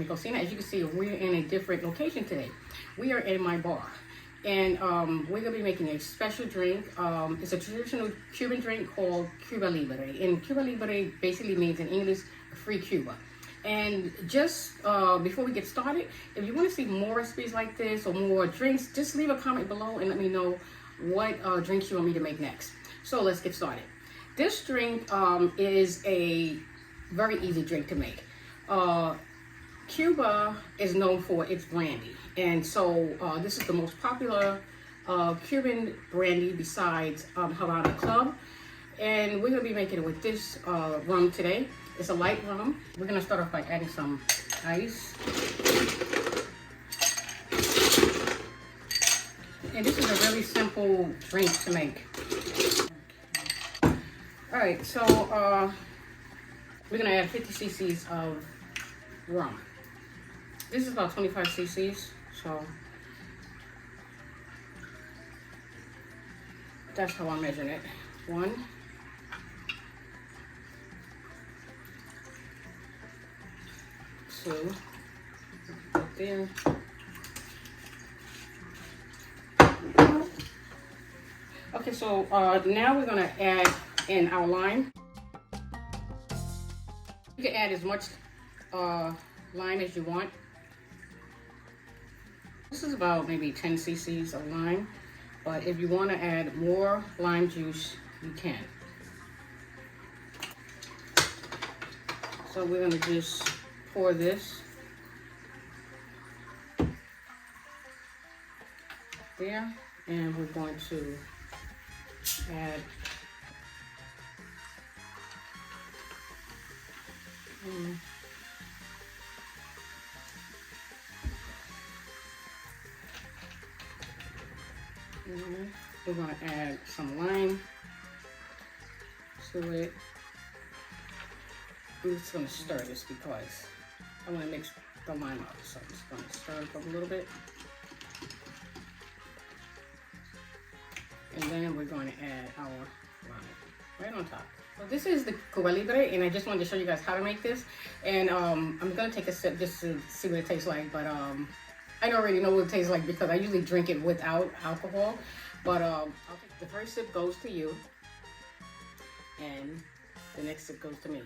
cocina. As you can see, we're in a different location today. We are in my bar. And we're going to be making a special drink. It's a traditional Cuban drink called Cuba Libre. And Cuba Libre basically means in English, free Cuba. And just before we get started, if you want to see more recipes like this or more drinks, just leave a comment below and let me know what drinks you want me to make next. So let's get started. This drink is a very easy drink to make. Cuba is known for its brandy, and so this is the most popular Cuban brandy besides Havana Club, and we're going to be making it with this rum today. It's a light rum. We're going to start off by adding some ice, and this is a really simple drink to make. Alright, so we're going to add 50 cc's of rum. This is about 25 cc's, so that's how I'm measuring it. 1, 2, right there. Okay, so now we're gonna add in our lime. You can add as much lime as you want. This is about maybe 10 cc's of lime, but if you want to add more lime juice, you can. So we're going to just pour this there, and we're going to add we're going to add some lime to it. I'm just going to stir this because I want to mix the lime up. So I'm just going to stir it up a little bit. And then we're going to add our lime right on top. So this is the Cuba Libre, and I just wanted to show you guys how to make this. And I'm going to take a sip just to see what it tastes like. But I don't really know what it tastes like because I usually drink it without alcohol. But the first sip goes to you, and the next sip goes to me.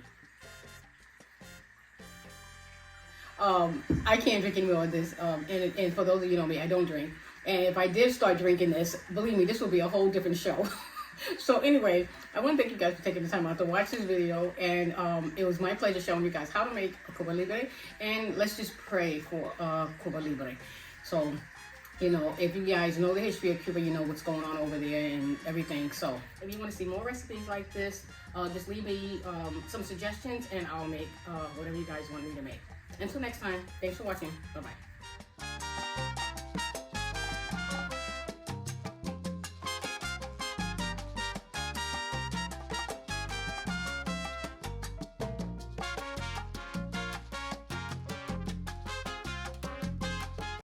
I can't drink any more of this, and for those of you who know me, I don't drink. And if I did start drinking this, believe me, this will be a whole different show. So anyway, I want to thank you guys for taking the time out to watch this video, and it was my pleasure showing you guys how to make a Cuba Libre, and let's just pray for Cuba Libre. So, you know, if you guys know the history of Cuba, you know what's going on over there and everything. So if you want to see more recipes like this, just leave me some suggestions, and I'll make whatever you guys want me to make. Until next time, thanks for watching. Bye-bye.